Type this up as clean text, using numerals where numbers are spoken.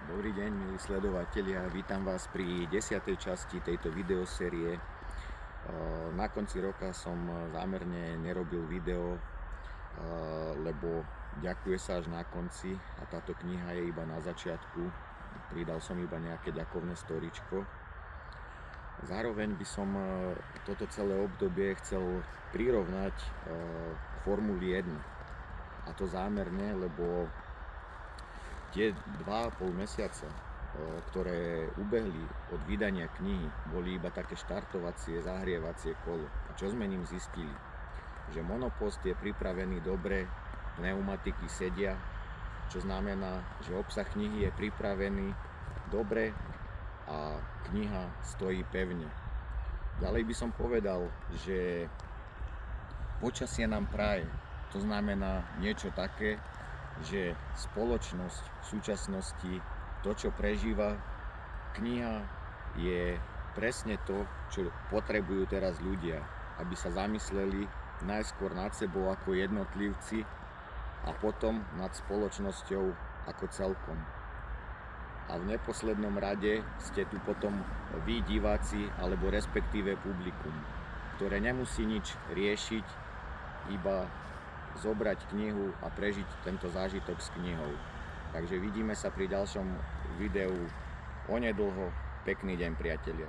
Dobrý deň, milí sledovatelia, vítam vás pri 10. časti tejto videosérie. Na konci roka som zámerne nerobil video, lebo ďakuje sa až na konci a táto kniha je iba na začiatku. Pridal som iba nejaké ďakovné storičko. Zároveň by som toto celé obdobie chcel prirovnať k Formuli 1. A to zámerne, lebo tie 2,5 mesiaca, ktoré ubehli od vydania knihy, boli iba také štartovacie, zahrievacie kolo. A čo sme ním zistili? Že monopost je pripravený dobre, pneumatiky sedia, čo znamená, že obsah knihy je pripravený dobre a kniha stojí pevne. Ďalej by som povedal, že počasie nám praje. To znamená niečo také, že spoločnosť v súčasnosti, to čo prežíva, kniha je presne to, čo potrebujú teraz ľudia, aby sa zamysleli najskôr nad sebou ako jednotlivci a potom nad spoločnosťou ako celkom. A v neposlednom rade ste tu potom vy, diváci, alebo respektíve publikum, ktoré nemusí nič riešiť, iba zobrať knihu a prežiť tento zážitok s knihou. Takže vidíme sa pri ďalšom videu onedlho. Pekný deň, priatelia.